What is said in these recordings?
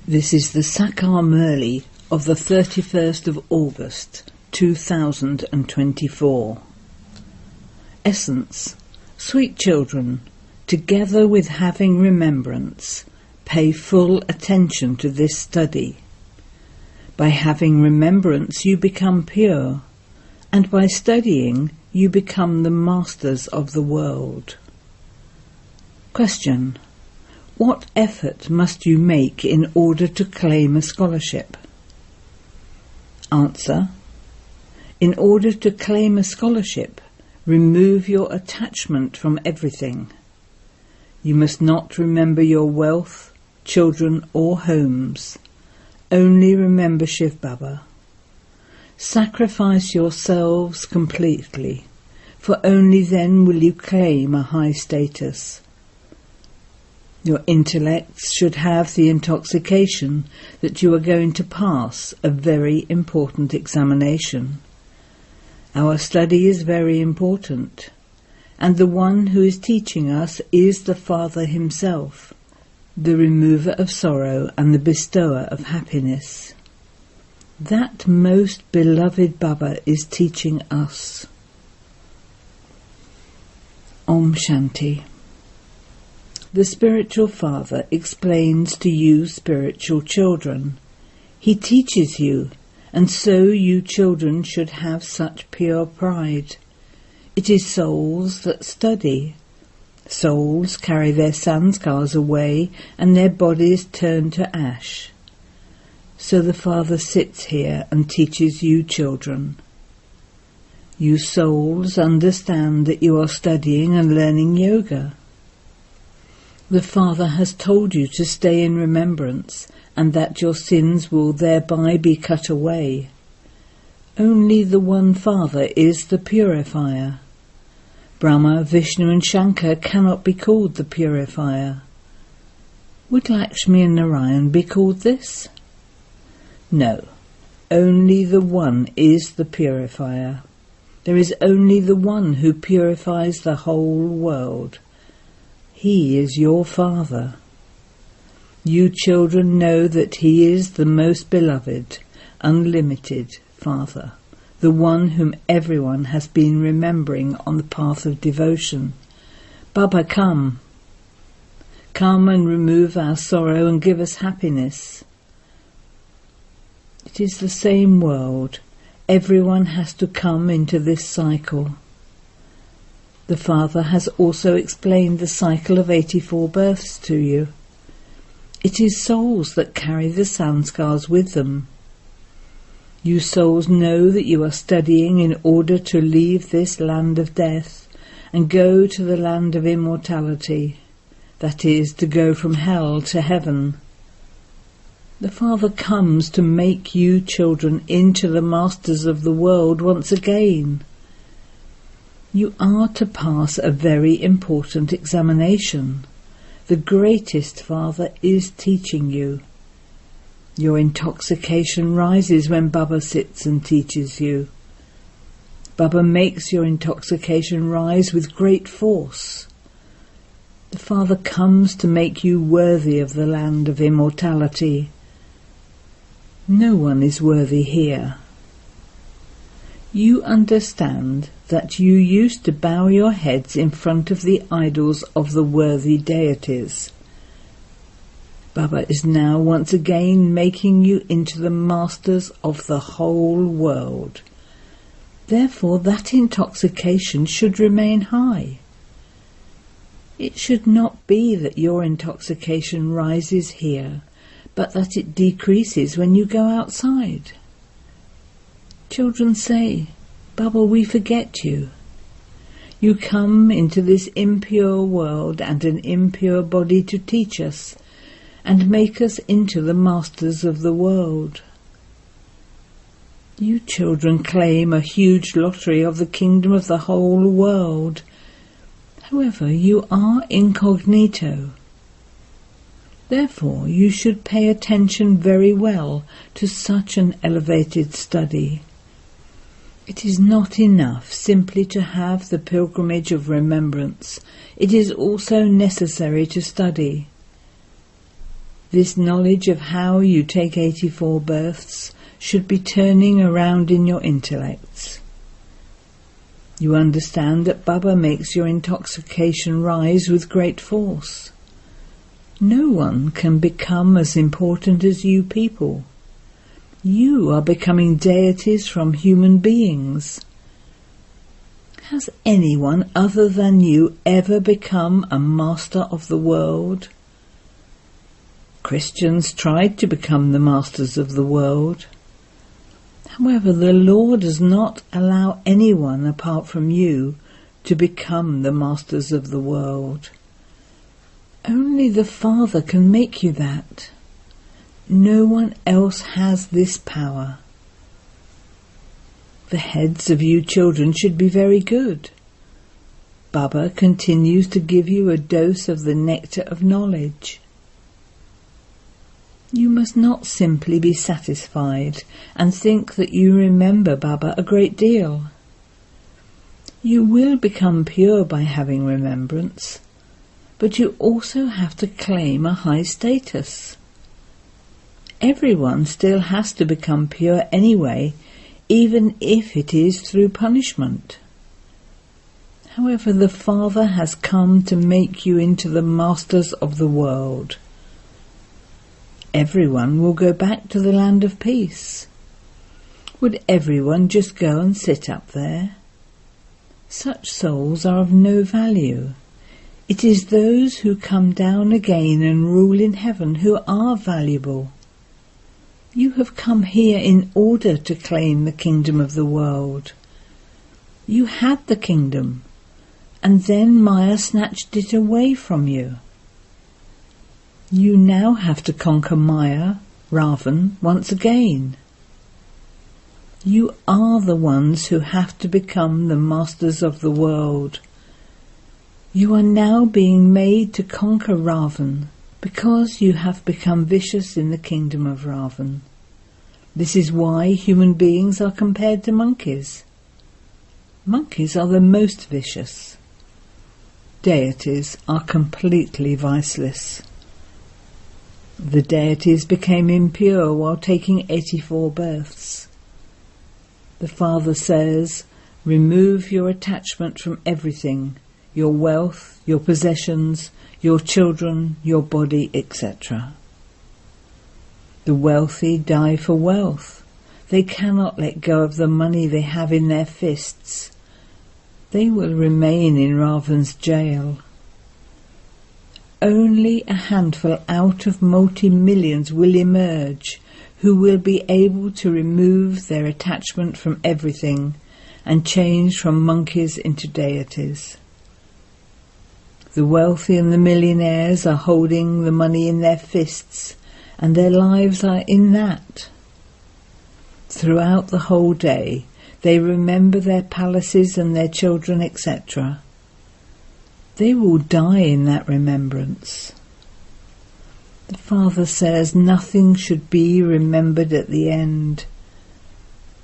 This is the Sakar Murli of the 31st of August 2024. Essence. Sweet children, together with having remembrance, pay full attention to this study. By having remembrance you become pure, and by studying you become the masters of the world. Question. What effort must you make in order to claim a scholarship? Answer. In order to claim a scholarship, remove your attachment from everything. You must not remember your wealth, children or homes. Only remember Shiv Baba. Sacrifice yourselves completely, for only then will you claim a high status. Your intellects should have the intoxication that you are going to pass a very important examination. Our study is very important, and the one who is teaching us is the Father himself, the remover of sorrow and the bestower of happiness. That most beloved Baba is teaching us. Om Shanti. The spiritual father explains to you spiritual children. He teaches you, and so you children should have such pure pride. It is souls that study. Souls carry their sanskars away and their bodies turn to ash. So the Father sits here and teaches you children. You souls understand that you are studying and learning yoga. The Father has told you to stay in remembrance and that your sins will thereby be cut away. Only the one Father is the purifier. Brahma, Vishnu and Shankar cannot be called the purifier. Would Lakshmi and Narayan be called this? No, only the one is the purifier. There is only the one who purifies the whole world. He is your Father. You children know that he is the most beloved, unlimited Father, the one whom everyone has been remembering on the path of devotion. Baba, come. Come and remove our sorrow and give us happiness. It is the same world. Everyone has to come into this cycle. The Father has also explained the cycle of 84 births to you. It is souls that carry the sanskars with them. You souls know that you are studying in order to leave this land of death and go to the land of immortality, that is, to go from hell to heaven. The Father comes to make you children into the masters of the world once again. You are to pass a very important examination. The greatest Father is teaching you. Your intoxication rises when Baba sits and teaches you. Baba makes your intoxication rise with great force. The Father comes to make you worthy of the land of immortality. No one is worthy here. You understand that you used to bow your heads in front of the idols of the worthy deities. Baba is now once again making you into the masters of the whole world. Therefore that intoxication should remain high. It should not be that your intoxication rises here, but that it decreases when you go outside. Children say, Baba, we forget you. You come into this impure world and an impure body to teach us and make us into the masters of the world. You children claim a huge lottery of the kingdom of the whole world. However, you are incognito. Therefore, you should pay attention very well to such an elevated study. It is not enough simply to have the pilgrimage of remembrance. It is also necessary to study. This knowledge of how you take 84 births should be turning around in your intellects. You understand that Baba makes your intoxication rise with great force. No one can become as important as you people. You are becoming deities from human beings. Has anyone other than you ever become a master of the world? Christians tried to become the masters of the world. However, the Lord does not allow anyone apart from you to become the masters of the world. Only the Father can make you that. No one else has this power. The heads of you children should be very good. Baba continues to give you a dose of the nectar of knowledge. You must not simply be satisfied and think that you remember Baba a great deal. You will become pure by having remembrance, but you also have to claim a high status. Everyone still has to become pure anyway, even if it is through punishment. However, the Father has come to make you into the masters of the world. Everyone will go back to the land of peace. Would everyone just go and sit up there? Such souls are of no value. It is those who come down again and rule in heaven who are valuable. You have come here in order to claim the kingdom of the world. You had the kingdom, and then Maya snatched it away from you. You now have to conquer Maya, Ravan, once again. You are the ones who have to become the masters of the world. You are now being made to conquer Ravan, because you have become vicious in the kingdom of Ravan. This is why human beings are compared to monkeys. Monkeys are the most vicious. Deities are completely viceless. The deities became impure while taking 84 births. The Father says, remove your attachment from everything, your wealth, your possessions, your children, your body, etc. The wealthy die for wealth. They cannot let go of the money they have in their fists. They will remain in Ravan's jail. Only a handful out of multi-millions will emerge who will be able to remove their attachment from everything and change from monkeys into deities. The wealthy and the millionaires are holding the money in their fists, and their lives are in that. Throughout the whole day, they remember their palaces and their children, etc. They will die in that remembrance. The Father says nothing should be remembered at the end.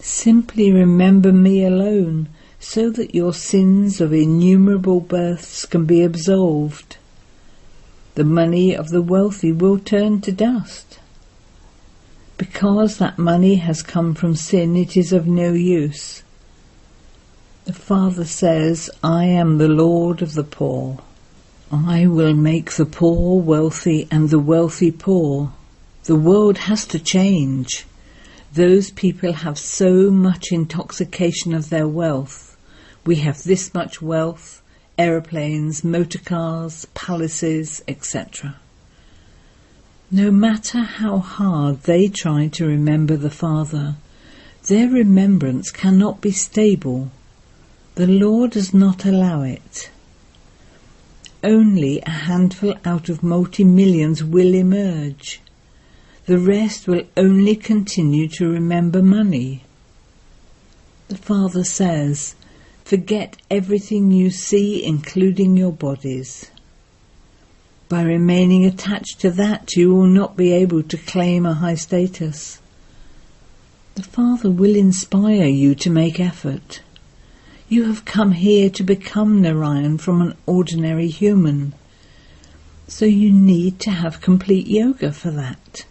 Simply remember me alone, so that your sins of innumerable births can be absolved. The money of the wealthy will turn to dust. Because that money has come from sin, it is of no use. The Father says, I am the Lord of the poor. I will make the poor wealthy and the wealthy poor. The world has to change. Those people have so much intoxication of their wealth. We have this much wealth, aeroplanes, motor cars, palaces, etc. No matter how hard they try to remember the Father, their remembrance cannot be stable. The Lord does not allow it. Only a handful out of multi-millions will emerge. The rest will only continue to remember money. The Father says, forget everything you see, including your bodies. By remaining attached to that, you will not be able to claim a high status. The Father will inspire you to make effort. You have come here to become Narayan from an ordinary human. So you need to have complete yoga for that.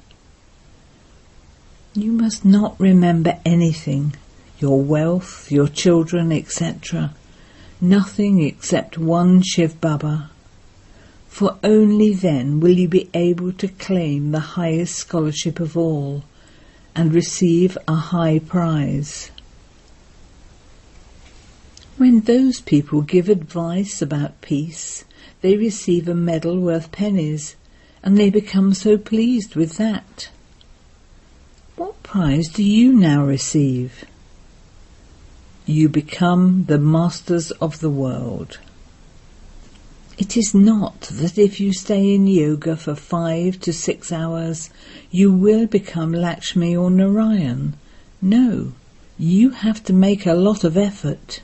You must not remember anything, your wealth, your children, etc. Nothing except one Shiv Baba. For only then will you be able to claim the highest scholarship of all and receive a high prize. When those people give advice about peace, they receive a medal worth pennies, and they become so pleased with that. What prize do you now receive? You become the masters of the world. It is not that if you stay in yoga for 5 to 6 hours, you will become Lakshmi or Narayan. No, you have to make a lot of effort.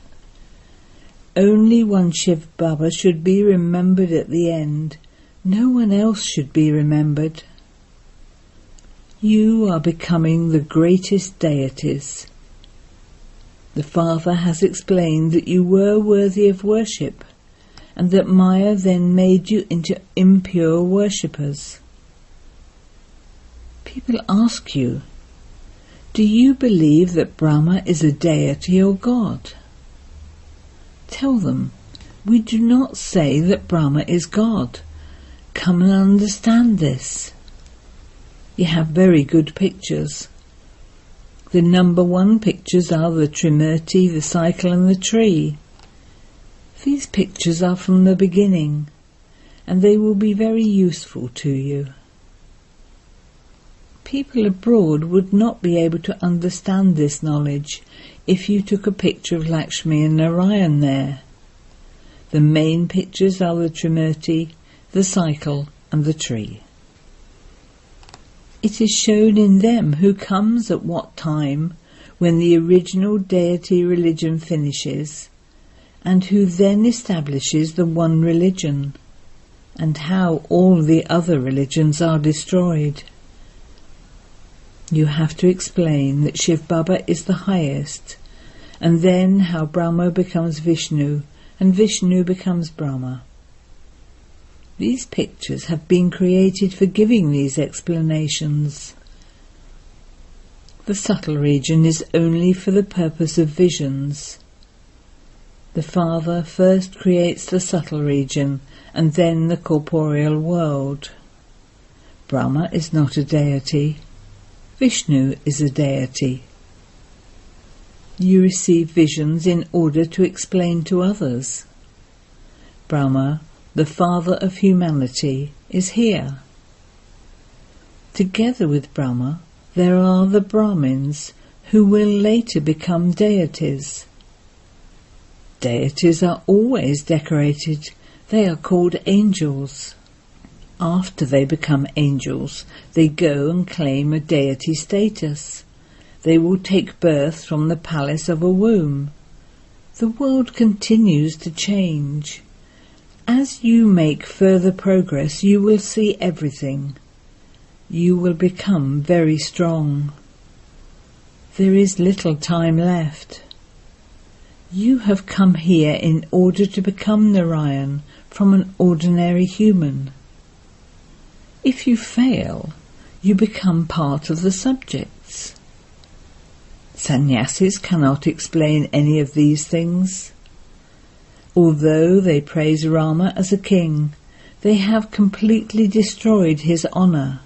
Only one Shiv Baba should be remembered at the end. No one else should be remembered. You are becoming the greatest deities. The Father has explained that you were worthy of worship, and that Maya then made you into impure worshippers. People ask you, do you believe that Brahma is a deity or God? Tell them, we do not say that Brahma is God. Come and understand this. You have very good pictures. The number 1 pictures are the Trimurti, the cycle and the tree. These pictures are from the beginning, and they will be very useful to you. People abroad would not be able to understand this knowledge if you took a picture of Lakshmi and Narayan there. The main pictures are the Trimurti, the cycle and the tree. It is shown in them who comes at what time when the original deity religion finishes, and who then establishes the one religion, and how all the other religions are destroyed. You have to explain that Shiv Baba is the highest, and then how Brahma becomes Vishnu, and Vishnu becomes Brahma. These pictures have been created for giving these explanations. The subtle region is only for the purpose of visions. The Father first creates the subtle region and then the corporeal world. Brahma is not a deity. Vishnu is a deity. You receive visions in order to explain to others. Brahma, the Father of humanity, is here. Together with Brahma, there are the Brahmins, who will later become deities. Deities are always decorated. They are called angels. After they become angels, they go and claim a deity status. They will take birth from the palace of a womb. The world continues to change. As you make further progress, you will see everything. You will become very strong. There is little time left. You have come here in order to become Narayan from an ordinary human. If you fail, you become part of the subjects. Sannyasis cannot explain any of these things. Although they praise Rama as a king, they have completely destroyed his honour.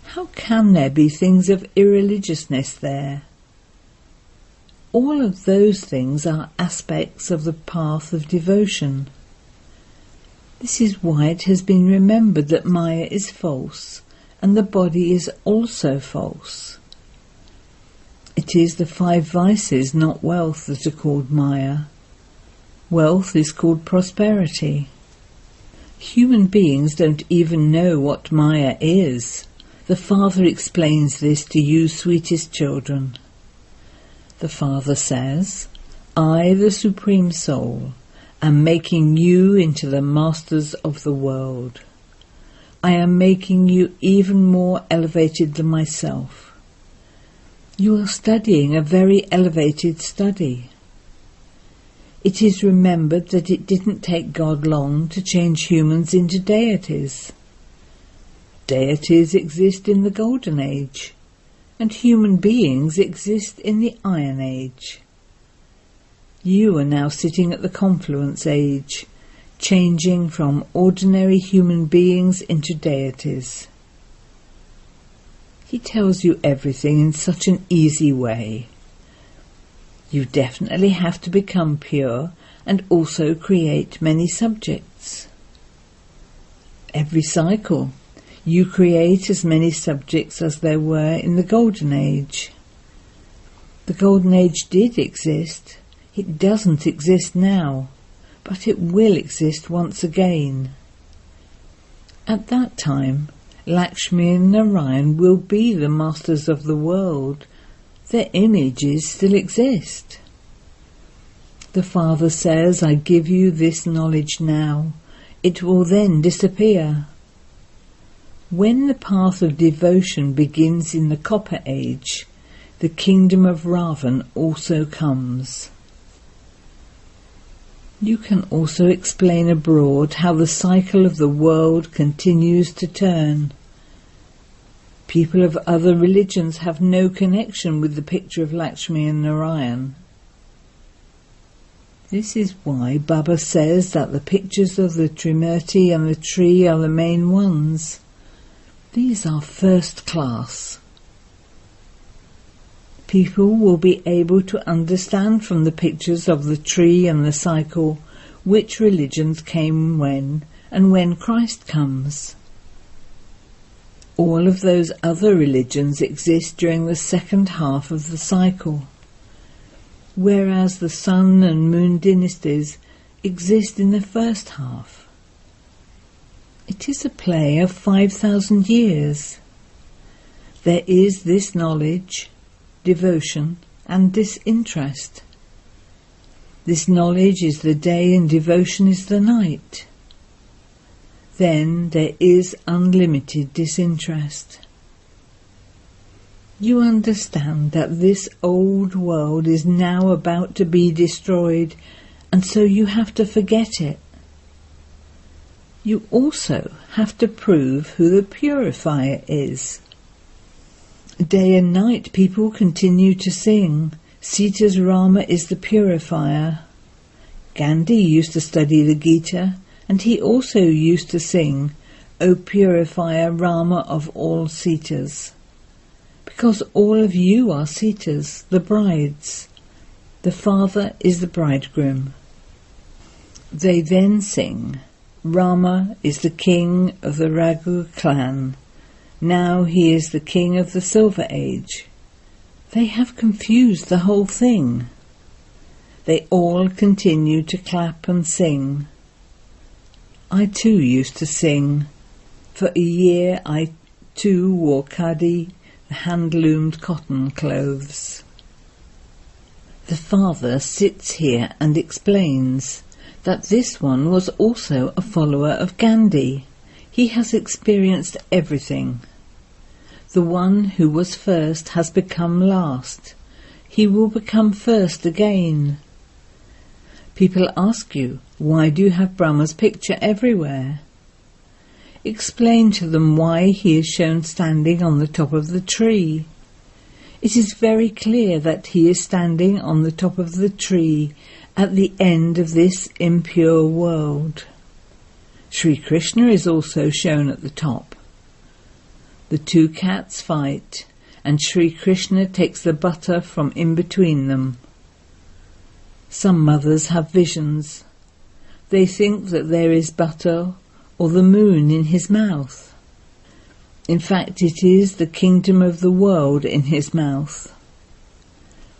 How can there be things of irreligiousness there? All of those things are aspects of the path of devotion. This is why it has been remembered that Maya is false, and the body is also false. It is the 5 vices, not wealth, that are called Maya. Wealth is called prosperity. Human beings don't even know what Maya is. The Father explains this to you, sweetest children. The Father says, I, the Supreme Soul, am making you into the masters of the world. I am making you even more elevated than myself. You are studying a very elevated study. It is remembered that it didn't take God long to change humans into deities. Deities exist in the Golden Age, and human beings exist in the Iron Age. You are now sitting at the Confluence Age, changing from ordinary human beings into deities. He tells you everything in such an easy way. You definitely have to become pure and also create many subjects. Every cycle, you create as many subjects as there were in the Golden Age. The Golden Age did exist. It doesn't exist now, but it will exist once again. At that time, Lakshmi and Narayan will be the masters of the world. Their images still exist. The Father says, I give you this knowledge now. It will then disappear. When the path of devotion begins in the Copper Age, the kingdom of Ravan also comes. You can also explain abroad how the cycle of the world continues to turn. People of other religions have no connection with the picture of Lakshmi and Narayan. This is why Baba says that the pictures of the Trimurti and the tree are the main ones. These are first class. People will be able to understand from the pictures of the tree and the cycle which religions came when and when Christ comes. All of those other religions exist during the second half of the cycle, whereas the sun and moon dynasties exist in the first half. It is a play of 5,000 years. There is this knowledge, devotion, and disinterest. This knowledge is the day and devotion is the night. Then there is unlimited disinterest. You understand that this old world is now about to be destroyed, and so you have to forget it. You also have to prove who the purifier is. Day and night people continue to sing, Sita's Rama is the purifier. Gandhi used to study the Gita, and he also used to sing, O purifier Rama of all Sitas. Because all of you are Sitas, the brides. The father is the bridegroom. They then sing, Rama is the king of the Raghu clan. Now he is the king of the Silver Age. They have confused the whole thing. They all continue to clap and sing. I too used to sing. For a year I too wore khadi, hand-loomed cotton clothes. The father sits here and explains that this one was also a follower of Gandhi. He has experienced everything. The one who was first has become last. He will become first again. People ask you, why do you have Brahma's picture everywhere? Explain to them why he is shown standing on the top of the tree. It is very clear that he is standing on the top of the tree at the end of this impure world. Sri Krishna is also shown at the top. The two cats fight, and Sri Krishna takes the butter from in between them. Some mothers have visions. They think that there is butter or the moon in his mouth. In fact, it is the kingdom of the world in his mouth.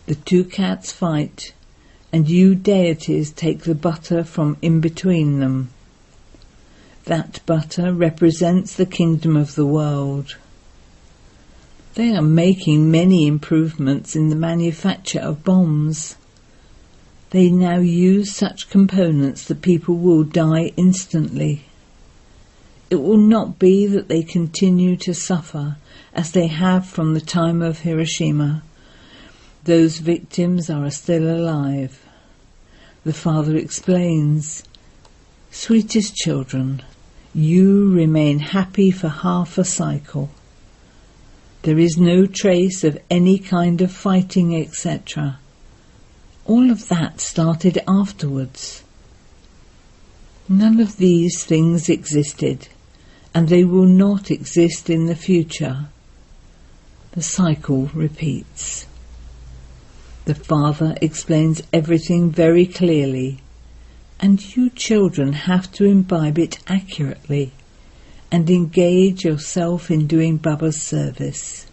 The two cats fight, and you deities take the butter from in between them. That butter represents the kingdom of the world. They are making many improvements in the manufacture of bombs. They now use such components that people will die instantly. It will not be that they continue to suffer as they have from the time of Hiroshima. Those victims are still alive. The Father explains, "Sweetest children, you remain happy for half a cycle. There is no trace of any kind of fighting, etc. All of that started afterwards. None of these things existed, and they will not exist in the future. The cycle repeats." The Father explains everything very clearly, and you children have to imbibe it accurately and engage yourself in doing Baba's service.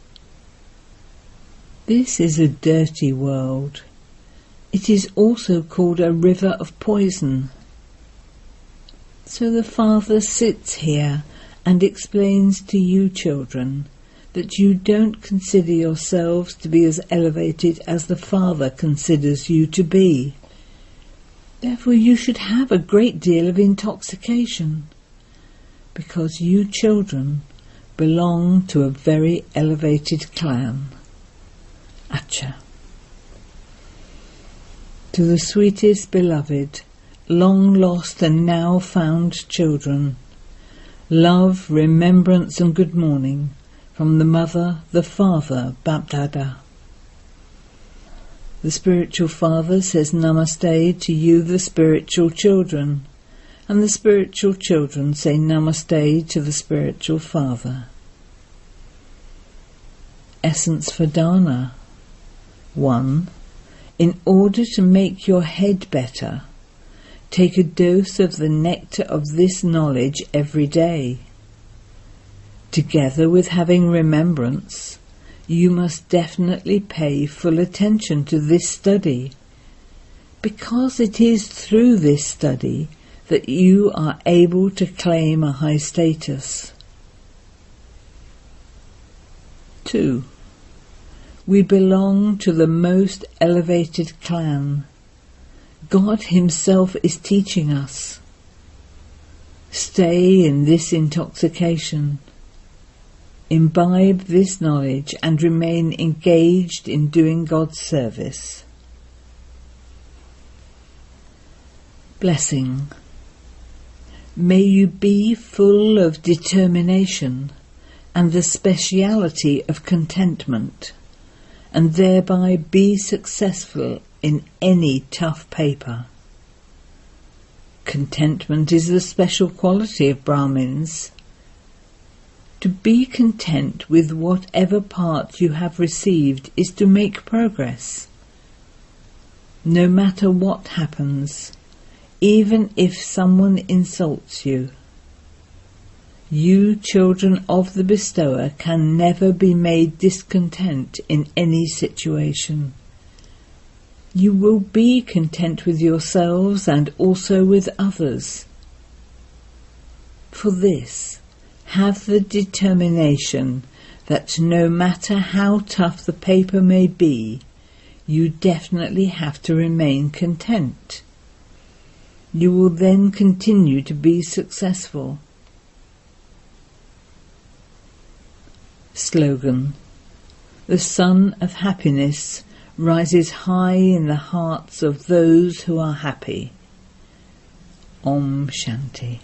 This is a dirty world. It is also called a river of poison. So the Father sits here and explains to you children that you don't consider yourselves to be as elevated as the Father considers you to be. Therefore you should have a great deal of intoxication, because you children belong to a very elevated clan. Acha. To the sweetest beloved, long lost and now found children, love, remembrance and good morning from the Mother, the Father, Bapdada. The Spiritual Father says Namaste to you, the spiritual children, and the spiritual children say Namaste to the Spiritual Father. Essence for Dana. 1. In order to make your head better, take a dose of the nectar of this knowledge every day. Together with having remembrance, you must definitely pay full attention to this study, because it is through this study that you are able to claim a high status. 2. We belong to the most elevated clan. God Himself is teaching us. Stay in this intoxication. Imbibe this knowledge and remain engaged in doing God's service. Blessing. May you be full of determination and the speciality of contentment, and thereby be successful in any tough paper. Contentment is the special quality of Brahmins. To be content with whatever part you have received is to make progress. No matter what happens, even if someone insults you, you children of the bestower can never be made discontent in any situation. You will be content with yourselves and also with others. For this, have the determination that no matter how tough the paper may be, you definitely have to remain content. You will then continue to be successful. Slogan. The sun of happiness rises high in the hearts of those who are happy. Om Shanti.